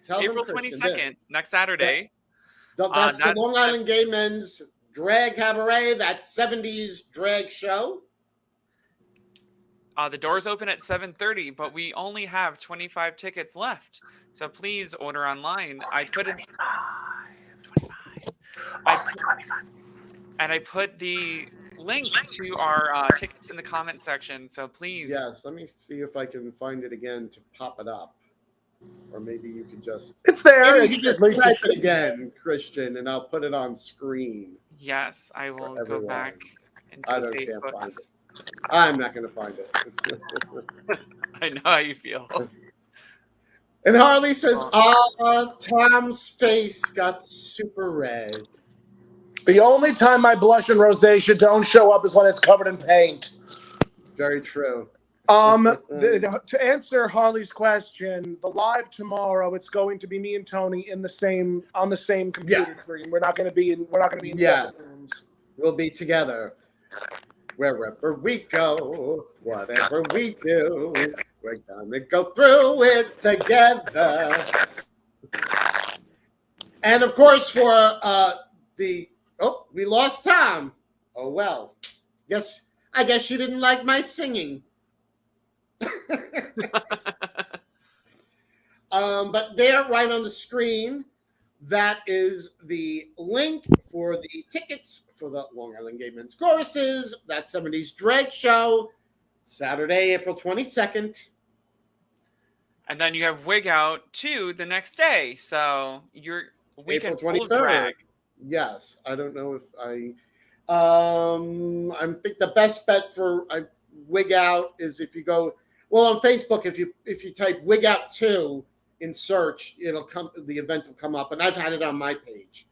April 22nd, next Saturday. That's the Long Island Gay Men's Drag Cabaret, that 70s drag show. The doors open at 7:30, but we only have 25 tickets left. So please order online. I put it 25. And I put the link to our tickets in the comment section. So please. Yes, let me see if I can find it again to pop it up. Or maybe you could just. It's there. Maybe you just type it again, Christian, and I'll put it on screen. Yes, I will go back into I can't Facebook. find it. I'm not going to find it. I know how you feel. And Harley says, Tom's face got super red. The only time my blush and rosacea don't show up is when it's covered in paint. Very true. To answer Harley's question, the live tomorrow, it's going to be me and Toni on the same computer screen. We're not going to be in separate rooms. We'll be together. Wherever we go, whatever we do, we're gonna go through it together. And of course, for we lost Tom. Oh well. I guess she didn't like my singing. But there, right on the screen, that is the link for the tickets for the Long Island Gay Men's Choruses, that 70s drag show, Saturday, April 22nd. And then you have WigOut too the next day. So you're weekend April 23rd. Full of drag. Yes, I don't know if I think the best bet for WigOut is if you go on Facebook, if you type WigOut 2 in search, the event will come up, and I've had it on my page.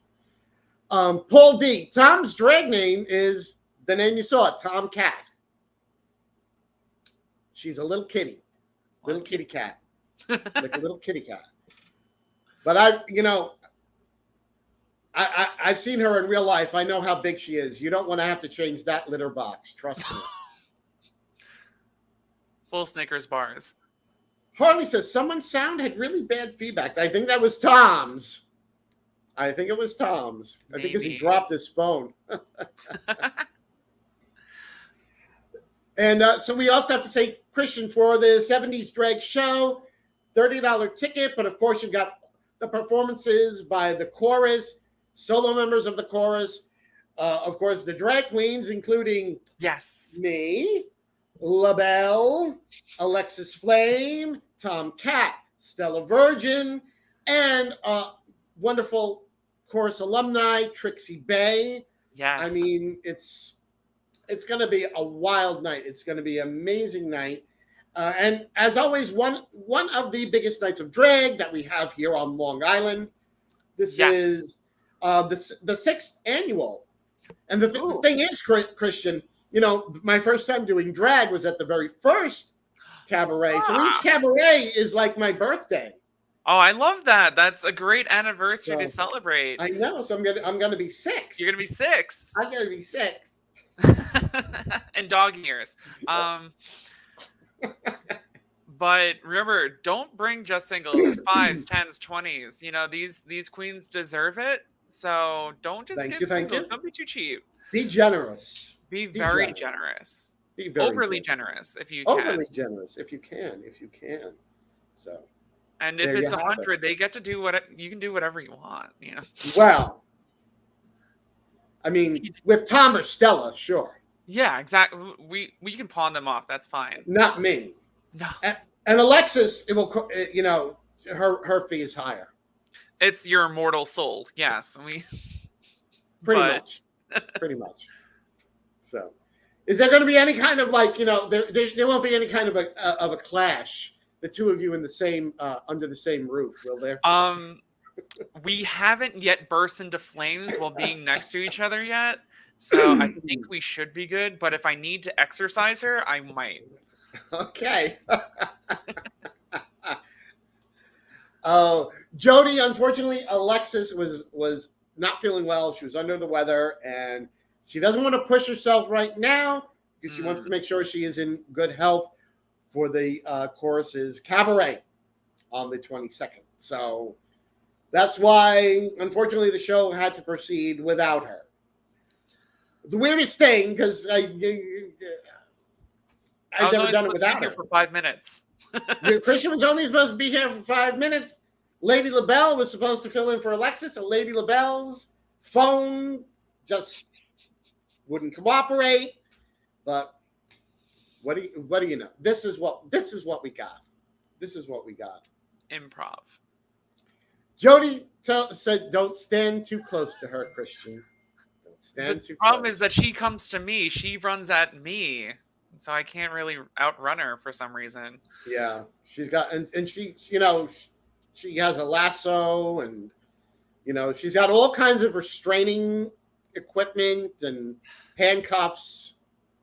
Paul D. Tom's drag name is the name you saw, Tom Catt. She's a little kitty cat, like a little kitty cat. But I've seen her in real life. I know how big she is. You don't want to have to change that litter box. Trust me. Full Snickers bars. Harley says someone's sound had really bad feedback. I think that was Tom's. I think it was Tom's. I think because he dropped his phone. And so we also have to say, Christian, for the 70s drag show, $30 ticket. But of course, you've got the performances by the chorus, solo members of the chorus. Of course, the drag queens, including yes, me, Labelle, Alexis Flame, Tom Catt, Stella Virgin, and wonderful chorus alumni Trixie Bay. Yes. I mean, it's going to be a wild night. It's going to be an amazing night. And as always, one of the biggest nights of drag that we have here on Long Island. This is the 6th annual. And the thing is, Christian, you know, my first time doing drag was at the very first cabaret. So each cabaret is like my birthday. Oh, I love that. That's a great anniversary to celebrate. I know. So I'm gonna be 6. You're gonna be 6. I'm gonna be 6. And dog ears. But remember, don't bring just singles, 5s, 10s, 20s. You know, these queens deserve it. So don't just give singles. Don't be too cheap. Be generous. Be very generous. Be very overly generous if you can. Overly generous if you can. So. And if it's 100, they get to do you can do whatever you want. You know. Well, I mean, with Tom or Stella, sure. Yeah, exactly. We can pawn them off. That's fine. Not me. No. And Alexis, it will. You know, her fee is higher. It's your immortal soul. Yes, Pretty much. So, is there going to be any kind of like, you know, there won't be any kind of a clash, the two of you in the same under the same roof, will there? We haven't yet burst into flames while being next to each other yet, so I think we should be good. But if I need to exercise her, I might. Okay. Jody, unfortunately, Alexis was not feeling well. She was under the weather, and she doesn't want to push herself right now because she wants to make sure she is in good health for the chorus's cabaret on the 22nd. So that's why, unfortunately, the show had to proceed without her. The weirdest thing, because I've never done it without her. For 5 minutes. Christian was only supposed to be here for 5 minutes. Lady Labelle was supposed to fill in for Alexis, and Lady Labelle's phone just wouldn't cooperate. But what do you know? This is what we got. This is what we got. Improv. Jody said, "Don't stand too close to her, Christian. Don't stand too close." The problem is that she comes to me. She runs at me. So I can't really outrun her for some reason. Yeah, she's got, and she, you know, she has a lasso, and you know, she's got all kinds of restraining equipment and handcuffs.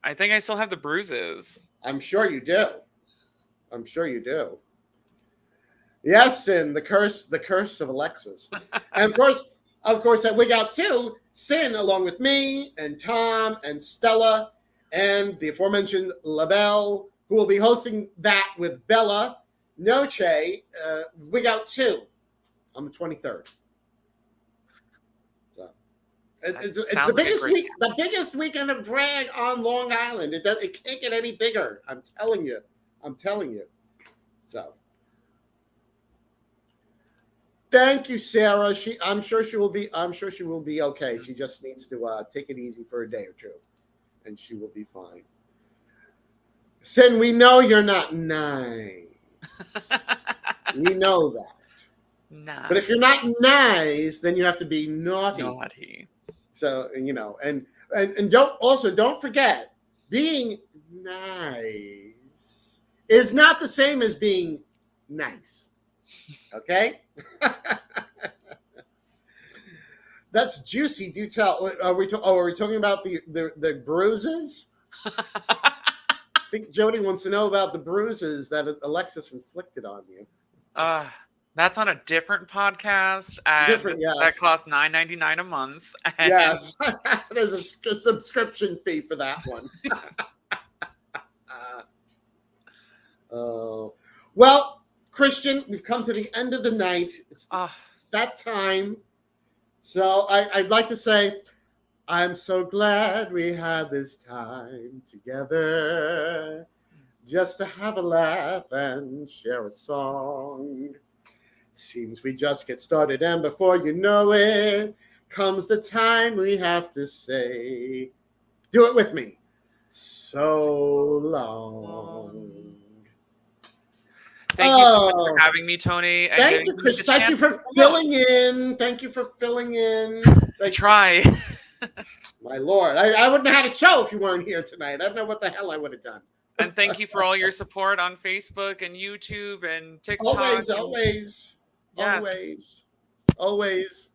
I think I still have the bruises. I'm sure you do. Yes, and the curse of Alexis, and of course, at WigOut 2, Sin, along with me and Tom and Stella. And the aforementioned Labelle, who will be hosting that with Bella Noche, WigOut 2 on the 23rd. So it's the biggest the biggest weekend of drag on Long Island. It can't get any bigger. I'm telling you. So thank you, Sarah. I'm sure she will be okay. She just needs to take it easy for a day or two. And she will be fine. Sin, we know you're not nice. We know that. Nah. But if you're not nice, then you have to be naughty. Naughty. So, you know, and don't forget, being nice is not the same as being nice. Okay? That's juicy. Do tell. Are we talking about the bruises? I think Jody wants to know about the bruises that Alexis inflicted on you. That's on a different podcast. That costs $9.99 a month. Yes, there's a subscription fee for that one. Oh, well, Christian, we've come to the end of the night. It's that time. So I'd like to say, I'm so glad we had this time together just to have a laugh and share a song. Seems we just get started, and before you know it, comes the time we have to say, do it with me. so long. Thank you so much for having me, Toni. And thank you, Chris. Thank you for filling in. Thank you for filling in. I try. My Lord, I wouldn't have had a show if you weren't here tonight. I don't know what the hell I would have done. And thank you for all your support on Facebook and YouTube and TikTok. Always.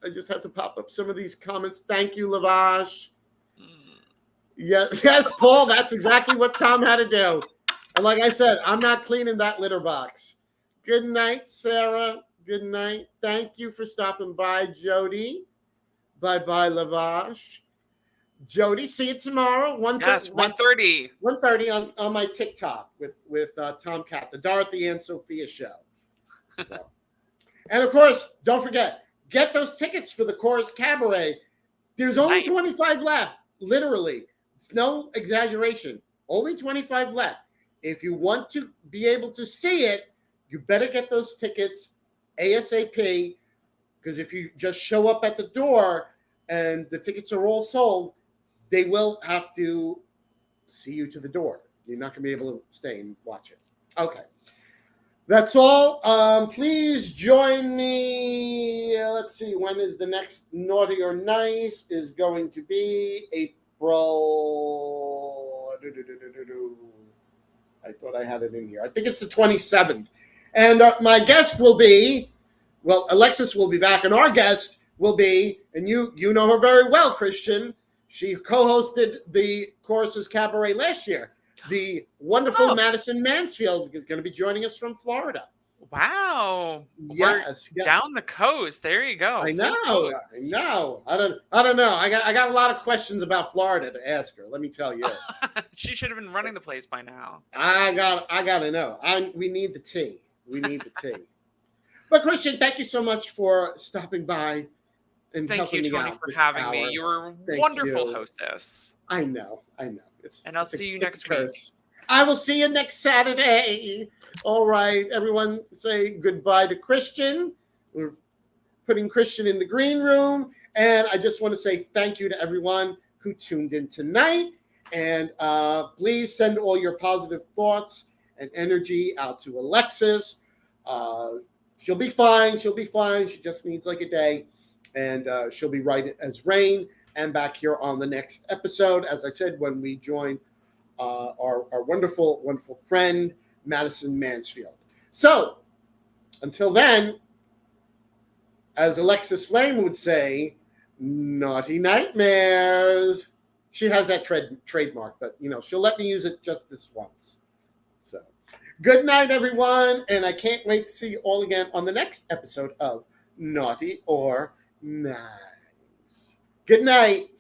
I just have to pop up some of these comments. Thank you, Lavash. Yes, Paul. That's exactly what Tom had to do. And like I said, I'm not cleaning that litter box. Good night, Sarah. Good night. Thank you for stopping by, Jody. Bye-bye, Lavash. Jody, see you tomorrow. 1:30. 1:30 on my TikTok with Tom Catt, the Dorothy and Sophia show. So. And of course, don't forget, get those tickets for the Chorus Cabaret. There's only 25 left. Literally, it's no exaggeration. Only 25 left. If you want to be able to see it, you better get those tickets ASAP. Because if you just show up at the door and the tickets are all sold, they will have to see you to the door. You're not going to be able to stay and watch it. Okay. That's all. Please join me. Let's see. When is the next Naughty or Nice? Is going to be April. I thought I had it in here. I think it's the 27th. And my guest will be, well, Alexis will be back. And our guest will be, and you know her very well, Christian. She co-hosted the Chorus's Cabaret last year. The wonderful Madison Mansfield is going to be joining us from Florida. Wow. Yes. Down the coast. There you go. I know. I don't know. I got a lot of questions about Florida to ask her. Let me tell you. She should have been running the place by now. I got to know. We need the tea. But Christian, thank you so much for stopping by. And thank you, Toni, for having me. You're a wonderful hostess. I know. And I'll see you next week. I will see you next Saturday. All right, everyone, say goodbye to Christian. We're putting Christian in the green room. And I just want to say thank you to everyone who tuned in tonight. And please send all your positive thoughts and energy out to Alexis. She'll be fine. She just needs like a day. And she'll be right as rain and back here on the next episode. As I said, when we join our wonderful, wonderful friend, Madison Mansfield. So until then, as Alexis Flame would say, naughty nightmares. She has that trademark, but she'll let me use it just this once. So good night, everyone. And I can't wait to see you all again on the next episode of Naughty or Nice. Good night.